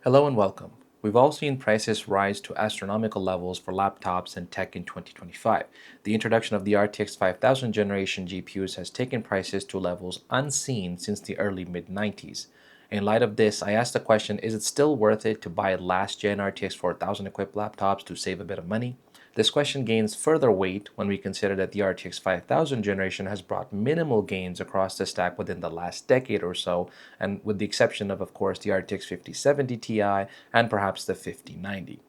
Hello and welcome. We've all seen prices rise to astronomical levels for laptops and tech in 2025. The introduction of the RTX 5000 generation GPUs has taken prices to levels unseen since the early mid-90s. In light of this, I asked the question, is it still worth it to buy last-gen RTX 4000 equipped laptops to save a bit of money? This question gains further weight when we consider that the RTX 5000 generation has brought minimal gains across the stack within the last decade or so, and with the exception of course, the RTX 5070 Ti and perhaps the 5090.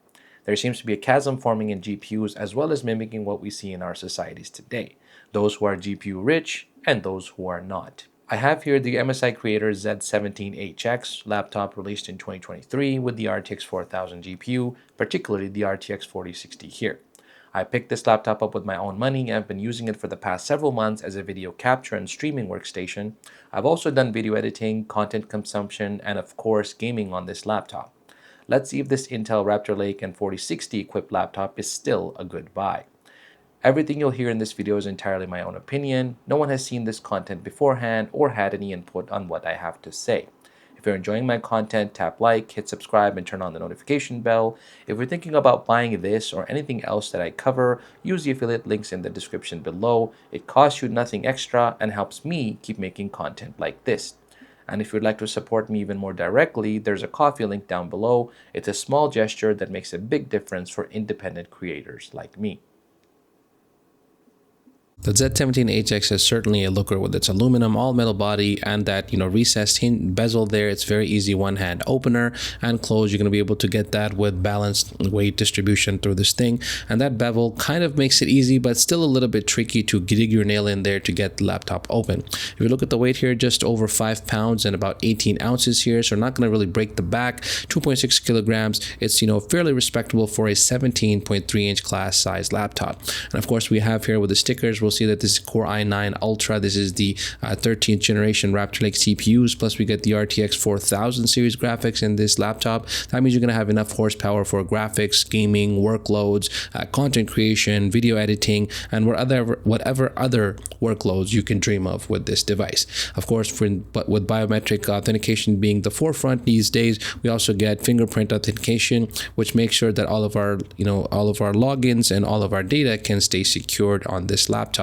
There seems to be a chasm forming in GPUs as well as mimicking what we see in our societies today, those who are GPU rich and those who are not. I have here the MSI Creator Z17 HX laptop released in 2023 with the RTX 4000 GPU, particularly the RTX 4060 here. I picked this laptop up with my own money and have been using it for the past several months as a video capture and streaming workstation. I've also done video editing, content consumption, and of course gaming on this laptop. Let's see if this Intel Raptor Lake and 4060 equipped laptop is still a good buy. Everything you'll hear in this video is entirely my own opinion. No one has seen this content beforehand or had any input on what I have to say. If you're enjoying my content, tap like, hit subscribe, and turn on the notification bell. If you're thinking about buying this or anything else that I cover, use the affiliate links in the description below. It costs you nothing extra and helps me keep making content like this. And if you'd like to support me even more directly, there's a Ko-fi link down below. It's a small gesture that makes a big difference for independent creators like me. The Z17 HX is certainly a looker with its aluminum all-metal body and that, recessed bezel there. It's very easy one-hand opener and close. You're going to be able to get that with balanced weight distribution through this thing. And that bevel kind of makes it easy, but still a little bit tricky to dig your nail in there to get the laptop open. If you look at the weight here, just over 5 pounds and about 18 ounces here. So not going to really break the back. 2.6 kilograms. It's, fairly respectable for a 17.3-inch class size laptop. And of course, we have here with the stickers, we'll see that this is Core i9 Ultra. This is the 13th generation Raptor Lake CPUs, plus we get the RTX 4000 series graphics in this laptop. That means you're going to have enough horsepower for graphics, gaming, workloads, content creation, video editing, and whatever other workloads you can dream of with this device. Of course, with biometric authentication being the forefront these days, we also get fingerprint authentication, which makes sure that all of our logins and all of our data can stay secured on this laptop.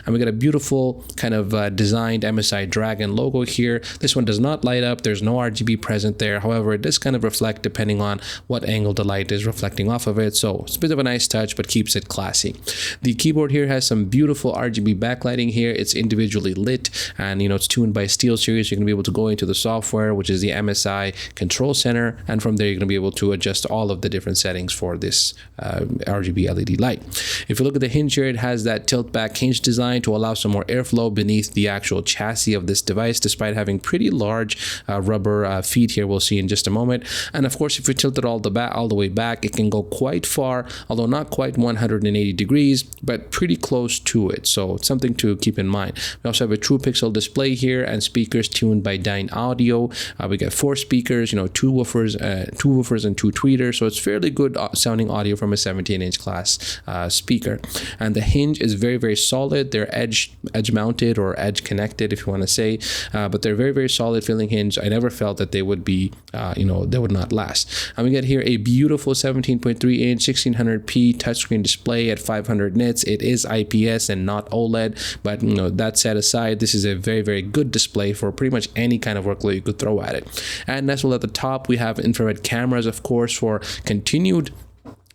And we got a beautiful kind of designed MSI Dragon logo here. This one does not light up. There's no RGB present there. However, it does kind of reflect depending on what angle the light is reflecting off of it. So it's a bit of a nice touch, but keeps it classy. The keyboard here has some beautiful RGB backlighting here. It's individually lit and, it's tuned by SteelSeries. You're going to be able to go into the software, which is the MSI Control Center. And from there, you're going to be able to adjust all of the different settings for this RGB LED light. If you look at the hinge here, it has that tilt back hinge design to allow some more airflow beneath the actual chassis of this device, despite having pretty large rubber feet here. We'll see in just a moment. And of course, if you tilt it all the way back, it can go quite far, although not quite 180 degrees, but pretty close to it. So it's something to keep in mind. We also have a true pixel display here and speakers tuned by Dyne Audio. We got 4 speakers, 2 woofers and 2 tweeters. So it's fairly good sounding audio from a 17-inch class speaker. And the hinge is very, very solid. They're edge mounted or edge connected, if you want to say, but they're very, very solid feeling hinge. I never felt that they would be, they would not last. And we get here a beautiful 17.3-inch 1600p touchscreen display at 500 nits. It is IPS and not OLED, but that set aside, this is a very, very good display for pretty much any kind of workload you could throw at it. And nestled at the top, we have infrared cameras, of course, for continued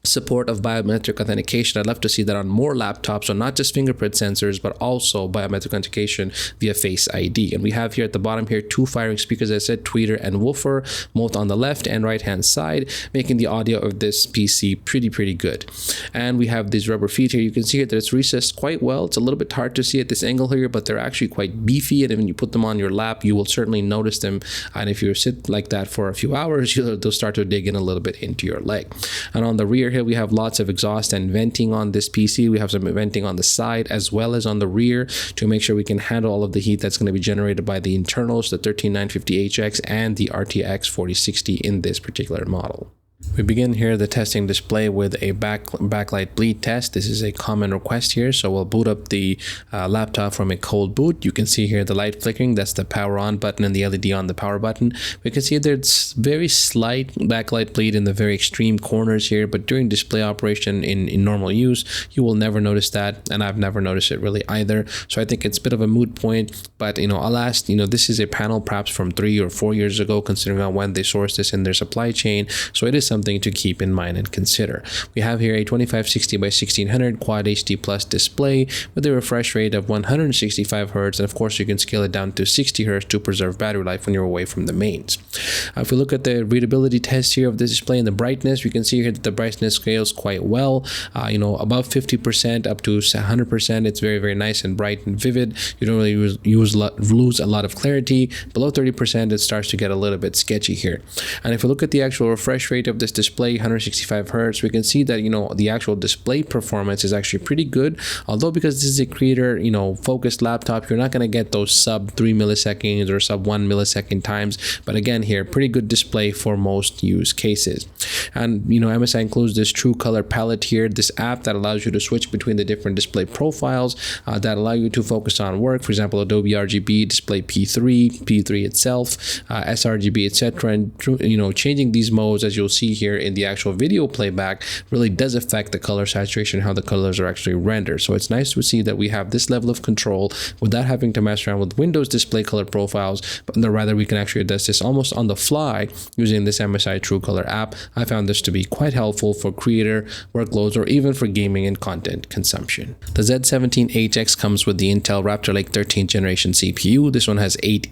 support of biometric authentication. I'd love to see that on more laptops, so not just fingerprint sensors, but also biometric authentication via Face ID. And we have here at the bottom here 2 firing speakers, as I said, tweeter and woofer, both on the left and right hand side, making the audio of this PC pretty good. And we have these rubber feet here. You can see here that it's recessed quite well. It's a little bit hard to see at this angle here, but they're actually quite beefy, and when you put them on your lap, you will certainly notice them. And if you sit like that for a few hours, they'll start to dig in a little bit into your leg. And on the rear here, we have lots of exhaust and venting on this PC. We have some venting on the side as well as on the rear to make sure we can handle all of the heat that's going to be generated by the internals, the 13950 HX and the RTX 4060 in this particular model. We begin here the testing display with a backlight bleed test. This is a common request here, so we'll boot up the laptop from a cold boot. You can see here the light flickering, that's the power on button, and the LED on the power button. We can see there's very slight backlight bleed in the very extreme corners here, but during display operation in normal use, you will never notice that, and I've never noticed it really either. So I think it's a bit of a moot point, but alas, this is a panel perhaps from 3 or 4 years ago, considering on when they sourced this in their supply chain. So it is something to keep in mind and consider. We have here a 2560 by 1600 Quad HD Plus display with a refresh rate of 165 Hz, and of course you can scale it down to 60 Hz to preserve battery life when you're away from the mains. If we look at the readability test here of the display and the brightness, we can see here that the brightness scales quite well. Above 50% up to 100%, it's very, very nice and bright and vivid. You don't really lose a lot of clarity. Below 30%, it starts to get a little bit sketchy here. And if we look at the actual refresh rate of this display, 165 Hz, we can see that the actual display performance is actually pretty good. Although because this is a creator focused laptop, you're not going to get those sub 3 milliseconds or sub 1 millisecond times. But again, here pretty good display for most use cases. And MSI includes this true color palette here, this app that allows you to switch between the different display profiles that allow you to focus on work. For example, Adobe RGB, display P3 itself, sRGB, etc. And changing these modes, as you'll see here in the actual video playback, really does affect the color saturation, how the colors are actually rendered. So it's nice to see that we have this level of control without having to mess around with Windows display color profiles, but rather we can actually adjust this almost on the fly using this MSI True Color app. I found this to be quite helpful for creator workloads or even for gaming and content consumption. The Z17 HX comes with the Intel Raptor Lake 13th generation CPU. This one has 8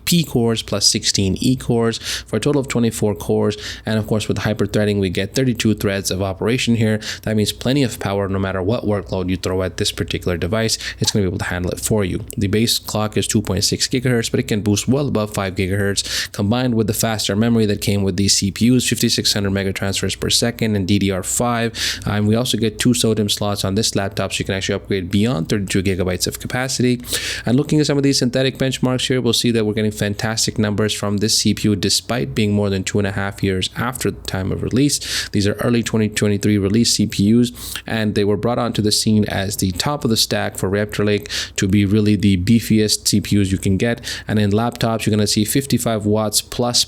P cores plus 16 E cores for a total of 24 cores, and of course with hyper-threading we get 32 threads of operation here. That means plenty of power. No matter what workload you throw at this particular device, it's going to be able to handle it for you. The base clock is 2.6 gigahertz, but it can boost well above 5 gigahertz, combined with the faster memory that came with these CPUs, 5600 megatransfers per second and DDR5. And we also get 2 SODIMM slots on this laptop, so you can actually upgrade beyond 32 gigabytes of capacity. And looking at some of these synthetic benchmarks here, we'll see that we're getting fantastic numbers from this CPU despite being more than 2.5 years after the time of release. These are early 2023 release CPUs, and they were brought onto the scene as the top of the stack for Raptor Lake to be really the beefiest CPUs you can get. And in laptops, you're going to see 55 watts plus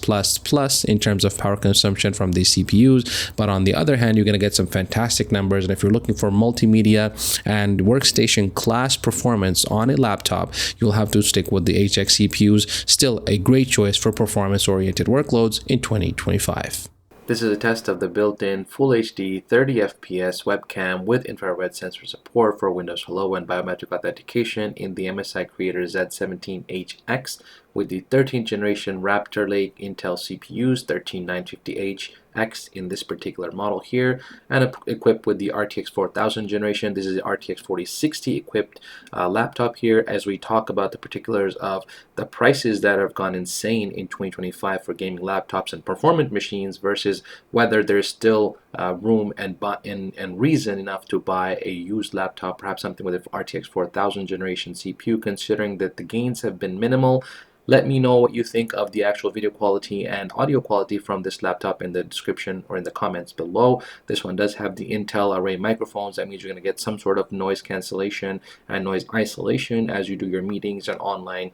in terms of power consumption from these CPUs. But on the other hand, you're going to get some fantastic numbers. And if you're looking for multimedia and workstation class performance on a laptop, you'll have to stick with the HX CPUs. Still a great choice for performance-oriented workloads in 2025. This is a test of the built-in Full HD 30 FPS webcam with infrared sensor support for Windows Hello and biometric authentication in the MSI Creator Z17 HX with the 13th generation Raptor Lake Intel CPUs 13950HX in this particular model here, and equipped with the RTX 4000 generation. This is the RTX 4060 equipped laptop here, as we talk about the particulars of the prices that have gone insane in 2025 for gaming laptops and performance machines versus whether there's still room and reason enough to buy a used laptop, perhaps something with an RTX 4000 generation CPU, considering that the gains have been minimal. Let me know what you think of the actual video quality and audio quality from this laptop in the description or in the comments below. This one does have the Intel array microphones. That means you're going to get some sort of noise cancellation and noise isolation as you do your meetings and online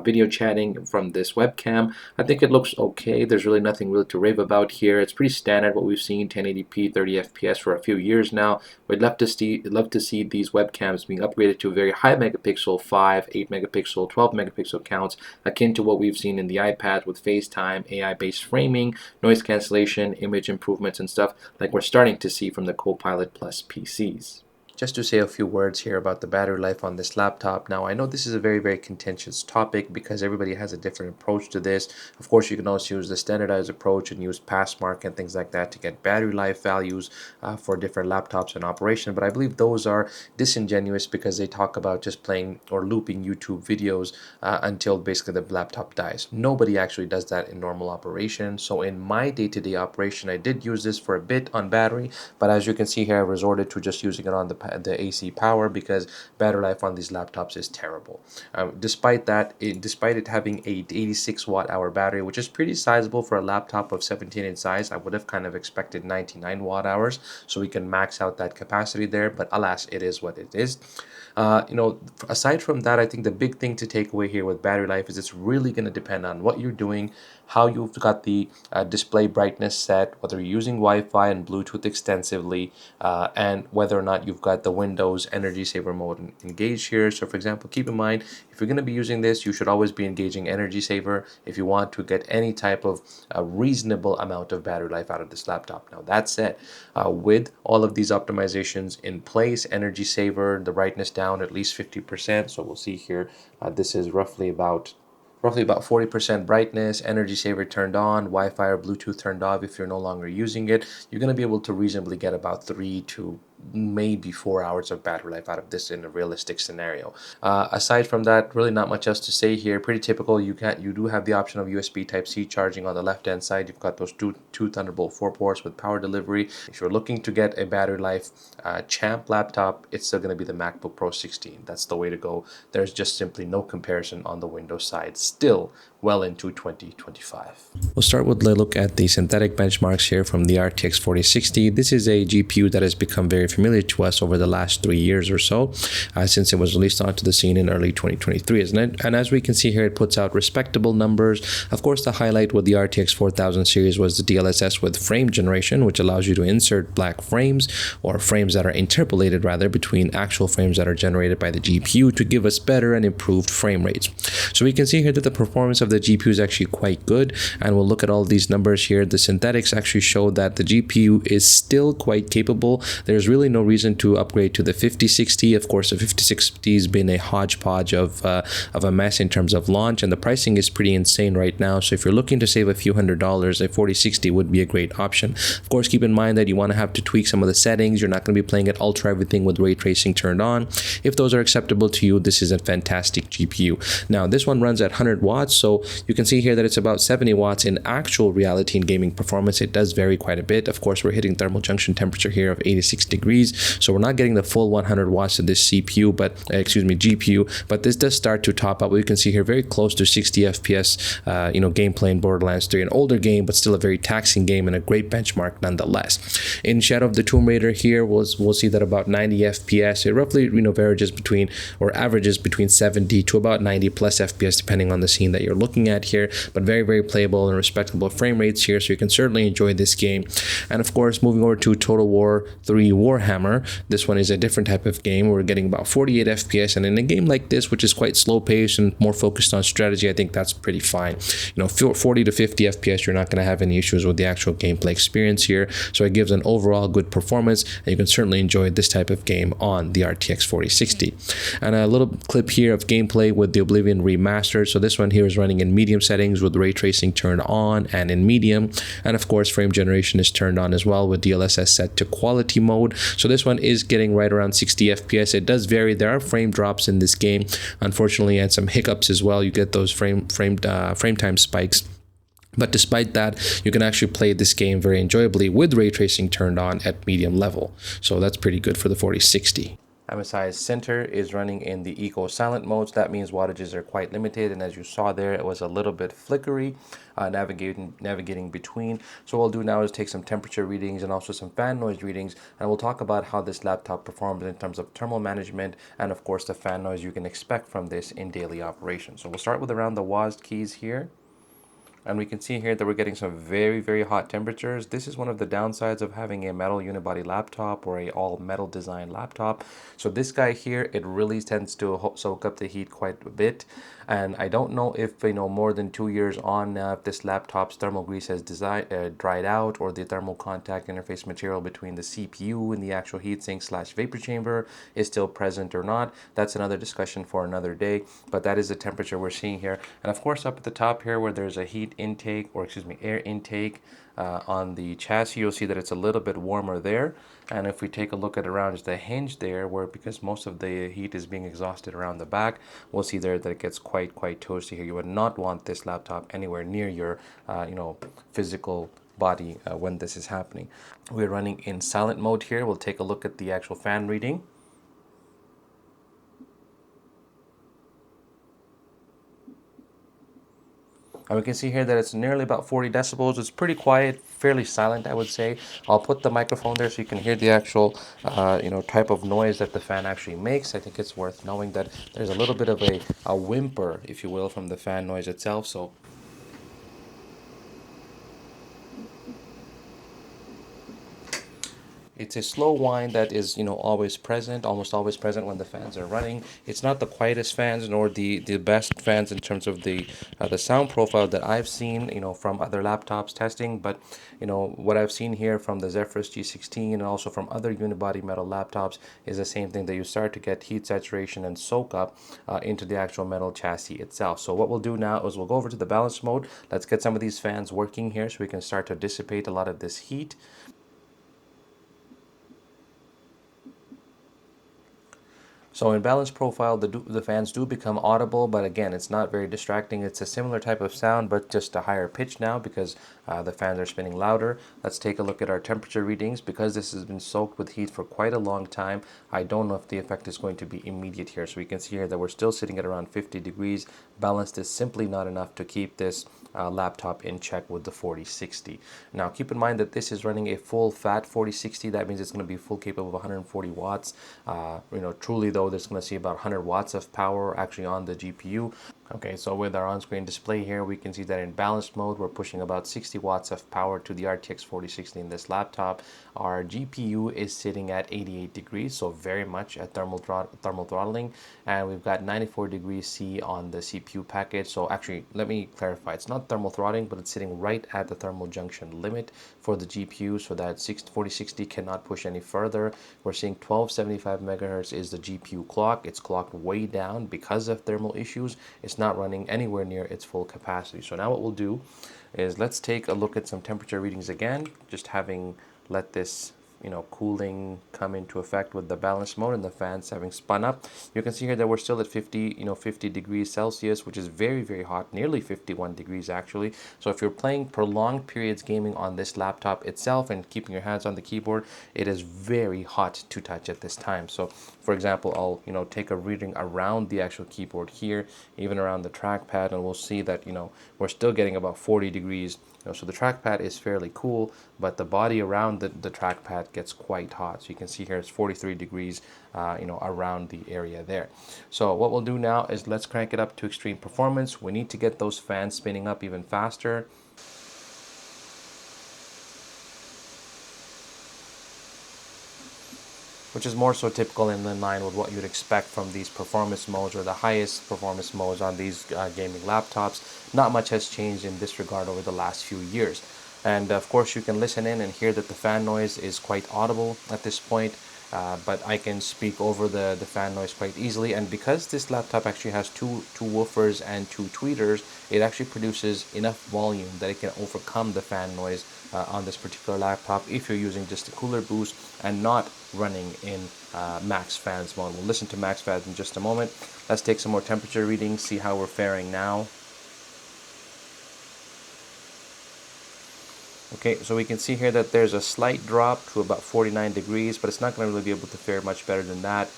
video chatting from this webcam. I think it looks okay. There's really nothing really to rave about here. It's pretty standard what we've seen, 1080p 30 FPS for a few years now. We'd love to see these webcams being upgraded to very high megapixel 5, 8 megapixel, 12 megapixel counts, akin to what we've seen in the iPad with FaceTime, AI-based framing, noise cancellation, image improvements, and stuff like we're starting to see from the Copilot Plus PCs. Just to say a few words here about the battery life on this laptop. Now, I know this is a very, very contentious topic because everybody has a different approach to this. Of course, you can also use the standardized approach and use Passmark and things like that to get battery life values for different laptops in operation. But I believe those are disingenuous because they talk about just playing or looping YouTube videos until basically the laptop dies. Nobody actually does that in normal operation. So in my day-to-day operation, I did use this for a bit on battery, but as you can see here, I resorted to just using it on the the AC power, because battery life on these laptops is terrible. Despite it having a 86 watt hour battery, which is pretty sizable for a laptop of 17-inch size, I would have kind of expected 99 watt hours so we can max out that capacity there. But alas, it is what it is. Aside from that, I think the big thing to take away here with battery life is it's really going to depend on what you're doing, how you've got the display brightness set, whether you're using Wi-Fi and Bluetooth extensively, and whether or not you've got the Windows Energy Saver mode engaged here. So for example, keep in mind, if you're going to be using this, you should always be engaging Energy Saver if you want to get any type of reasonable amount of battery life out of this laptop. Now that said, with all of these optimizations in place, Energy Saver, the brightness down at least 50%. So we'll see here, this is roughly about 40% brightness, Energy Saver turned on, Wi-Fi or Bluetooth turned off if you're no longer using it. You're going to be able to reasonably get about 3 to maybe 4 hours of battery life out of this in a realistic scenario. Aside from that, really not much else to say here. Pretty typical. You do have the option of USB Type-C charging on the left-hand side. You've got those two Thunderbolt 4 ports with power delivery. If you're looking to get a battery life champ laptop, it's still going to be the MacBook Pro 16. That's the way to go. There's just simply no comparison on the Windows side, still well into 2025. We'll start with a look at the synthetic benchmarks here from the RTX 4060. This is a GPU that has become very familiar to us over the last 3 years or so, since it was released onto the scene in early 2023, isn't it? And as we can see here, it puts out respectable numbers. Of course, the highlight with the RTX 4000 series was the DLSS with frame generation, which allows you to insert black frames, or frames that are interpolated rather, between actual frames that are generated by the GPU to give us better and improved frame rates. So we can see here that the performance of the GPU is actually quite good, and we'll look at all these numbers here. The synthetics actually show that the GPU is still quite capable. There's really no reason to upgrade to the 5060. Of course, the 5060 has been a hodgepodge of a mess in terms of launch, and the pricing is pretty insane right now. So if you're looking to save a few $100s, a 4060 would be a great option. Of course, keep in mind that you want to have to tweak some of the settings. You're not going to be playing at ultra everything with ray tracing turned on. If those are acceptable to you, this is a fantastic GPU. Now, this one runs at 100 watts, so you can see here that it's about 70 watts in actual reality and gaming performance. It does vary quite a bit. Of course, we're hitting thermal junction temperature here of 86 degrees, so we're not getting the full 100 watts of this GPU, but this does start to top up. You can see here very close to 60 FPS, gameplay in Borderlands 3, an older game, but still a very taxing game and a great benchmark nonetheless. In Shadow of the Tomb Raider here, we'll see that about 90 FPS. It roughly averages between 70 to about 90 plus FPS depending on the scene that you're looking at here, but very, very playable and respectable frame rates here, so you can certainly enjoy this game. And of course, moving over to Total War 3 Warhammer, this one is a different type of game. We're getting about 48 FPS, and in a game like this, which is quite slow paced and more focused on strategy, I think that's pretty fine. 40 to 50 FPS, you're not going to have any issues with the actual gameplay experience here, so it gives an overall good performance, and you can certainly enjoy this type of game on the RTX 4060. And a little clip here of gameplay with the Oblivion Remastered. So this one here is running in medium settings with ray tracing turned on and in medium, and of course frame generation is turned on as well with DLSS set to quality mode. So this one is getting right around 60 FPS. It does vary. There are frame drops in this game, unfortunately, and some hiccups as well. You get those frame time spikes. But despite that, you can actually play this game very enjoyably with ray tracing turned on at medium level. So that's pretty good for the 4060. MSI's center is running in the eco silent mode, so that means wattages are quite limited, and as you saw there, it was a little bit flickery navigating between. So what we'll do now is take some temperature readings and also some fan noise readings, and we'll talk about how this laptop performs in terms of thermal management and of course the fan noise you can expect from this in daily operation. So we'll start with around the WASD keys here. And we can see here that we're getting some very, very hot temperatures. This is one of the downsides of having a metal unibody laptop or a all metal design laptop. So this guy here, it really tends to soak up the heat quite a bit. And I don't know if, more than 2 years on now, if this laptop's thermal grease has dried out, or the thermal contact interface material between the CPU and the actual heatsink / vapor chamber is still present or not. That's another discussion for another day, but that is the temperature we're seeing here. And of course, up at the top here where there's a air intake on the chassis, you'll see that it's a little bit warmer there. And if we take a look at around the hinge there, where because most of the heat is being exhausted around the back, we'll see there that it gets quite toasty here. You would not want this laptop anywhere near your physical body when this is happening. We're running in silent mode here. We'll take a look at the actual fan reading. And we can see here that it's nearly about 40 decibels. It's pretty quiet, fairly silent, I would say. I'll put the microphone there so you can hear the actual, type of noise that the fan actually makes. I think it's worth knowing that there's a little bit of a whimper, if you will, from the fan noise itself. So it's a slow whine that is, always present, almost always present when the fans are running. It's not the quietest fans nor the best fans in terms of the sound profile that I've seen, from other laptops testing. But, what I've seen here from the Zephyrus G16 and also from other unibody metal laptops is the same thing, that you start to get heat saturation and soak up into the actual metal chassis itself. So what we'll do now is we'll go over to the balance mode. Let's get some of these fans working here so we can start to dissipate a lot of this heat. So in balance profile, the fans do become audible, but again, it's not very distracting. It's a similar type of sound, but just a higher pitch now because the fans are spinning louder. Let's take a look at our temperature readings. Because this has been soaked with heat for quite a long time, I don't know if the effect is going to be immediate here. So we can see here that we're still sitting at around 50 degrees. Balanced is simply not enough to keep this laptop in check with the 4060. Now keep in mind that this is running a full fat 4060. That means it's going to be full capable of 140 watts. Truly though, there's going to see about 100 watts of power actually on the GPU. Okay, so with our on-screen display here, we can see that in balanced mode, we're pushing about 60 watts of power to the RTX 4060 in this laptop. Our GPU is sitting at 88 degrees, so very much at thermal throttling. And we've got 94 degrees C on the CPU package. So actually, let me clarify. It's not thermal throttling, but it's sitting right at the thermal junction limit for the GPU, so that 4060 cannot push any further. We're seeing 1275 megahertz is the GPU clock. It's clocked way down because of thermal issues. It's not running anywhere near its full capacity. So now what we'll do is let's take a look at some temperature readings again, just having let this cooling come into effect with the balance mode and the fans having spun up. You can see here that we're still at 50 degrees Celsius, which is very, very hot, nearly 51 degrees actually. So if you're playing prolonged periods gaming on this laptop itself and keeping your hands on the keyboard, it is very hot to touch at this time. So for example, I'll take a reading around the actual keyboard here, even around the trackpad, and we'll see that we're still getting about 40 degrees. So the trackpad is fairly cool, but the body around the trackpad gets quite hot. So you can see here it's 43 degrees, around the area there. So what we'll do now is let's crank it up to extreme performance. We need to get those fans spinning up even faster. Which is more so typical and in line with what you'd expect from these performance modes or the highest performance modes on these gaming laptops. Not much has changed in this regard over the last few years. And of course, you can listen in and hear that the fan noise is quite audible at this point. But I can speak over the fan noise quite easily. And because this laptop actually has two woofers and two tweeters, it actually produces enough volume that it can overcome the fan noise on this particular laptop if you're using just a cooler boost and not running in max fans mode. We'll listen to max fans in just a moment. Let's take some more temperature readings, see how we're faring now. Okay, so we can see here that there's a slight drop to about 49 degrees, but it's not going to really be able to fare much better than that,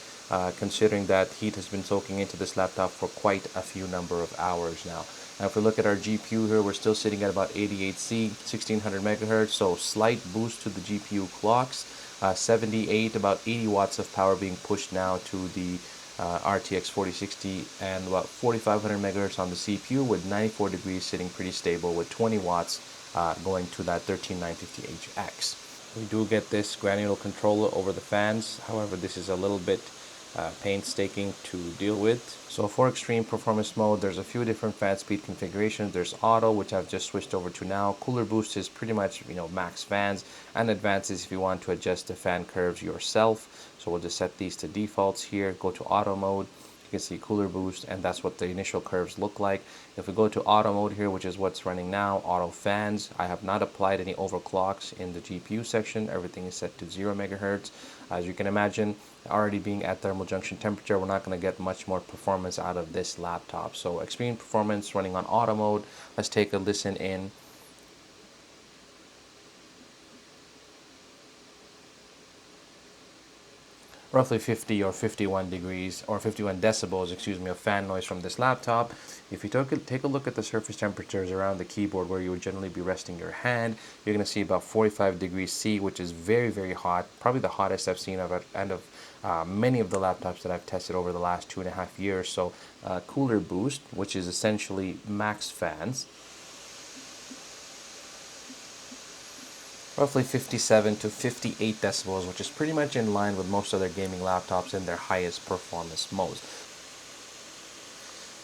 considering that heat has been soaking into this laptop for quite a few number of hours now. Now, if we look at our GPU here, we're still sitting at about 88C, 1600 megahertz, so slight boost to the GPU clocks, 78, about 80 watts of power being pushed now to the RTX 4060, and about 4500 megahertz on the CPU, with 94 degrees sitting pretty stable with 20 watts going to that 13950 HX. We do get this granular controller over the fans. However, this is a little bit painstaking to deal with. So for extreme performance mode, there's a few different fan speed configurations. There's auto, which I've just switched over to now. Cooler boost is pretty much max fans, and advanced is if you want to adjust the fan curves yourself. So we'll just set these to defaults here. Go to auto mode. You can see cooler boost, and that's what the initial curves look like. If we go to auto mode here, which is what's running now, auto fans, I have not applied any overclocks in the GPU section. Everything is set to 0 megahertz. As you can imagine, already being at thermal junction temperature, we're not going to get much more performance out of this laptop. So extreme performance running on auto mode. Let's take a listen in. roughly 50 or 51 degrees or 51 decibels, excuse me, of fan noise from this laptop. If you take a look at the surface temperatures around the keyboard where you would generally be resting your hand, you're going to see about 45 degrees C, which is very, very hot. Probably the hottest I've seen of end of many of the laptops that I've tested over the last 2.5 years. So cooler boost, which is essentially max fans, roughly 57 to 58 decibels, which is pretty much in line with most other gaming laptops in their highest performance modes.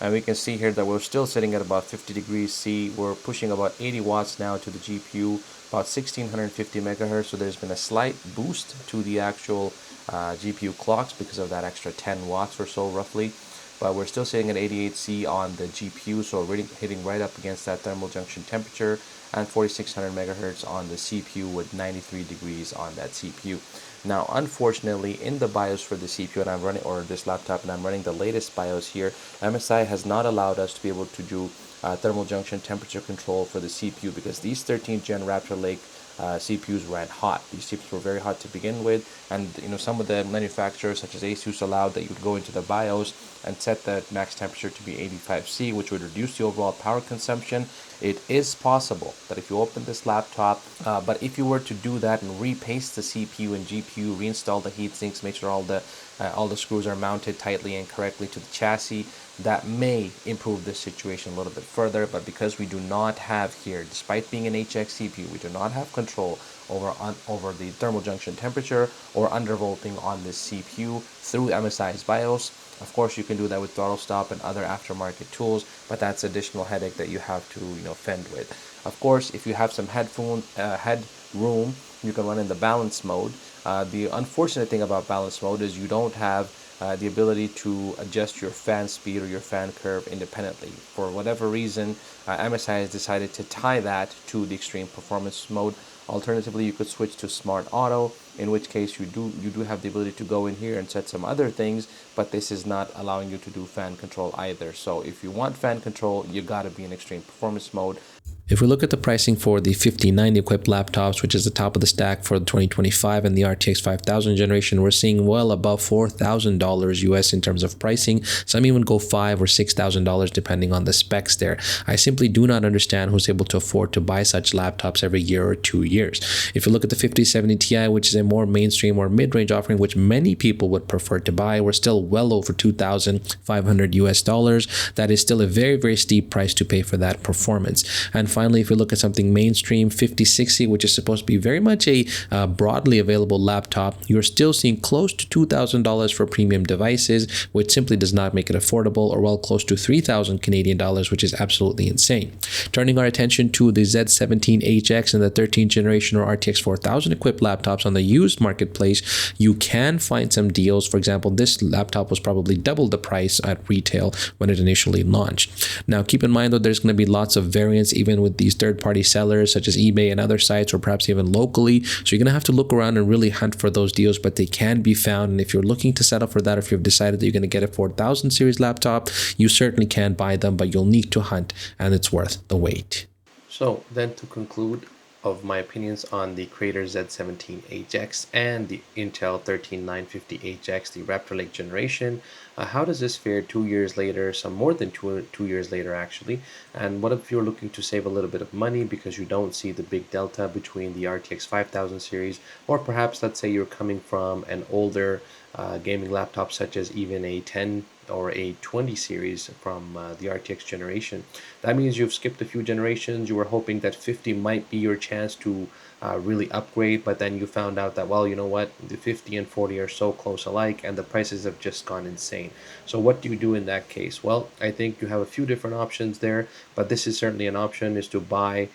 And we can see here that we're still sitting at about 50 degrees C. We're pushing about 80 watts now to the GPU, about 1650 megahertz. So there's been a slight boost to the actual GPU clocks because of that extra 10 watts or so roughly. But we're still sitting at 88C on the GPU, so we're hitting right up against that thermal junction temperature, and 4600 megahertz on the CPU with 93 degrees on that CPU. Now, unfortunately, in the BIOS for the CPU, and I'm running, or this laptop, and I'm running the latest BIOS here, MSI has not allowed us to be able to do thermal junction temperature control for the CPU because these 13th gen Raptor Lake CPUs ran hot. These CPUs were very hot to begin with, and some of the manufacturers such as ASUS allowed that you would go into the BIOS and set the max temperature to be 85C, which would reduce the overall power consumption. It is possible that if you open this laptop, but if you were to do that and repaste the CPU and GPU, reinstall the heat sinks, make sure all the screws are mounted tightly and correctly to the chassis, that may improve this situation a little bit further. But because we do not have here, despite being an HX CPU, we do not have control over the thermal junction temperature or undervolting on this CPU through MSI's BIOS. Of course, you can do that with throttle stop and other aftermarket tools, but that's additional headache that you have to fend with. Of course, if you have some headroom, you can run in the balance mode. The unfortunate thing about balance mode is you don't have the ability to adjust your fan speed or your fan curve independently. For whatever reason, MSI has decided to tie that to the extreme performance mode. Alternatively, you could switch to Smart Auto, in which case you do have the ability to go in here and set some other things, but this is not allowing you to do fan control either. So if you want fan control, you gotta be in extreme performance mode. If we look at the pricing for the 5090 equipped laptops, which is the top of the stack for the 2025 and the RTX 5000 generation, we're seeing well above $4,000 US in terms of pricing. Some even go $5,000 or $6,000 depending on the specs there. I simply do not understand who's able to afford to buy such laptops every year or 2 years. If you look at the 5070 Ti, which is a more mainstream or mid-range offering, which many people would prefer to buy, we're still well over $2,500 US dollars. That is still a very, very steep price to pay for that performance. And finally, if we look at something mainstream, 5060, which is supposed to be very much a broadly available laptop, you're still seeing close to $2,000 for premium devices, which simply does not make it affordable, or well close to 3,000 Canadian dollars, which is absolutely insane. Turning our attention to the Z17 HX and the 13th generation or RTX 4000 equipped laptops on the used marketplace, you can find some deals. For example, this laptop was probably double the price at retail when it initially launched. Now, keep in mind though, there's going to be lots of variance even with these third-party sellers such as eBay and other sites, or perhaps even locally. So you're going to have to look around and really hunt for those deals, but they can be found. And if you're looking to settle for that, if you've decided that you're going to get a 4000 series laptop, you certainly can buy them, but you'll need to hunt, and it's worth the wait. So then, to conclude of my opinions on the Creator Z17 HX and the Intel 13950 HX, the Raptor Lake generation, how does this fare 2 years later, some more than two years later actually? And what if you're looking to save a little bit of money because you don't see the big delta between the RTX 5000 series, or perhaps let's say you're coming from an older gaming laptop such as even a 10 or a 20 series from the RTX generation. That means you've skipped a few generations. You were hoping that 50 might be your chance to really upgrade, but then you found out that, well, you know what, the 50 and 40 are so close alike and the prices have just gone insane. So what do you do in that case? Well, I think you have a few different options there, but this is certainly an option, is to buy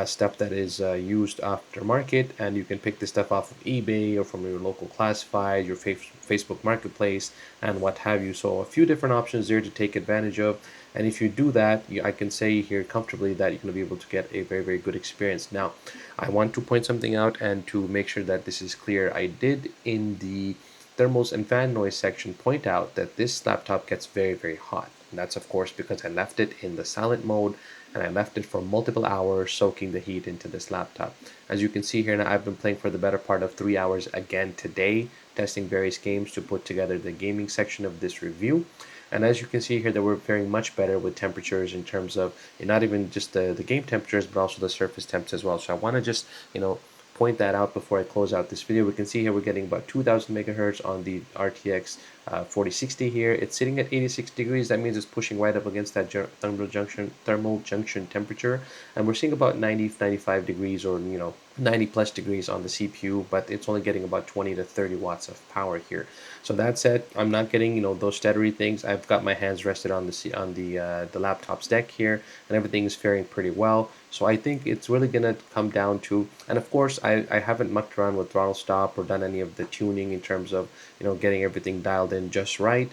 stuff that is used aftermarket, and you can pick this stuff off of eBay or from your local classified, your Facebook marketplace, and what have you. So a few different options there to take advantage of. And if you do that, I can say here comfortably that you're going to be able to get a very, very good experience. Now, I want to point something out and to make sure that this is clear. I did in the thermals and fan noise section point out that this laptop gets very, very hot. And that's of course because I left it in the silent mode and I left it for multiple hours soaking the heat into this laptop. As you can see here now, I've been playing for the better part of 3 hours again today, testing various games to put together the gaming section of this review. And as you can see here, that we're faring much better with temperatures in terms of not even just the game temperatures, but also the surface temps as well. So I want to just, point that out before I close out this video. We can see here we're getting about 2000 megahertz on the RTX 4060 here. It's sitting at 86 degrees. That means it's pushing right up against that thermal junction temperature. And we're seeing about 90, 95 degrees or, 90 plus degrees on the CPU, but it's only getting about 20 to 30 watts of power here. So that said, I'm not getting, those stuttery things. I've got my hands rested on the laptop's deck here, and everything is faring pretty well. So I think it's really gonna come down to, and of course, I haven't mucked around with throttle stop or done any of the tuning in terms of, getting everything dialed in just right.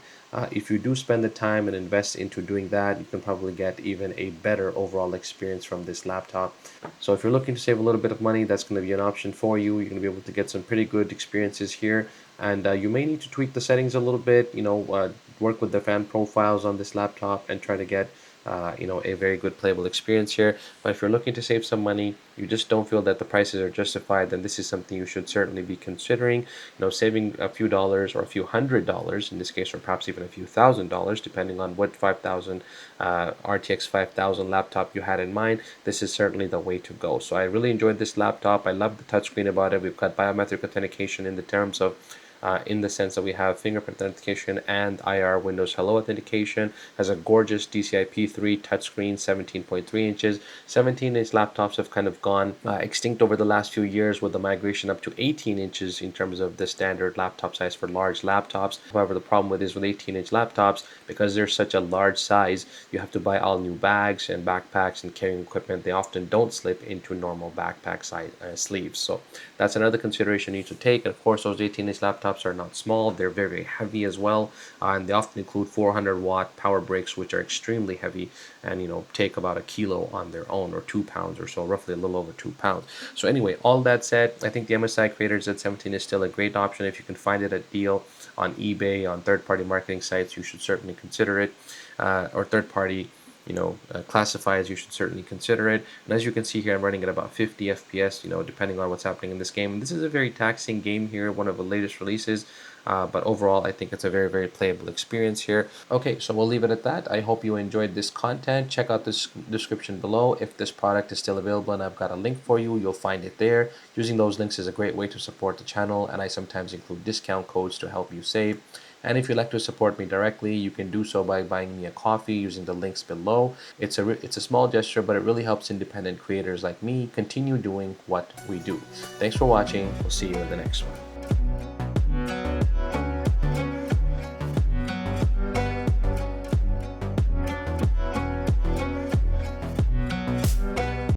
If you do spend the time and invest into doing that, you can probably get even a better overall experience from this laptop. So if you're looking to save a little bit of money, that's going to be an option for you. You're going to be able to get some pretty good experiences here. And you may need to tweak the settings a little bit, work with the fan profiles on this laptop and try to get a very good playable experience here. But if you're looking to save some money, you just don't feel that the prices are justified, then this is something you should certainly be considering. Saving a few dollars or a few $100 in this case, or perhaps even a few $1,000, depending on what 5000 RTX 5000 laptop you had in mind. This is certainly the way to go. So I really enjoyed this laptop. I love the touchscreen about it. We've got biometric authentication in the terms of in the sense that we have fingerprint authentication and IR Windows Hello authentication. Has a gorgeous DCI-P3 touchscreen, 17.3 inches. 17-inch laptops have kind of gone extinct over the last few years with the migration up to 18 inches in terms of the standard laptop size for large laptops. However, the problem with 18-inch laptops, because they're such a large size, you have to buy all new bags and backpacks and carrying equipment. They often don't slip into normal backpack size sleeves. So that's another consideration you need to take. And of course, those 18-inch laptops are not small. They're very, very heavy as well, and they often include 400-watt power bricks, which are extremely heavy and take about a kilo on their own, or 2 pounds or so, roughly a little over 2 pounds. So anyway, all that said, I think the MSI Creator Z17 is still a great option. If you can find it at deal on eBay, on third-party marketing sites, you should certainly consider it, or third-party classifiers, you should certainly consider it. And as you can see here, I'm running at about 50 FPS, depending on what's happening in this game. And this is a very taxing game here, one of the latest releases. But overall, I think it's a very, very playable experience here. Okay, so we'll leave it at that. I hope you enjoyed this content. Check out this description below. If this product is still available and I've got a link for you, you'll find it there. Using those links is a great way to support the channel, and I sometimes include discount codes to help you save. And if you'd like to support me directly, you can do so by buying me a coffee using the links below. It's a small gesture, but it really helps independent creators like me continue doing what we do. Thanks for watching. We'll see you in the next one.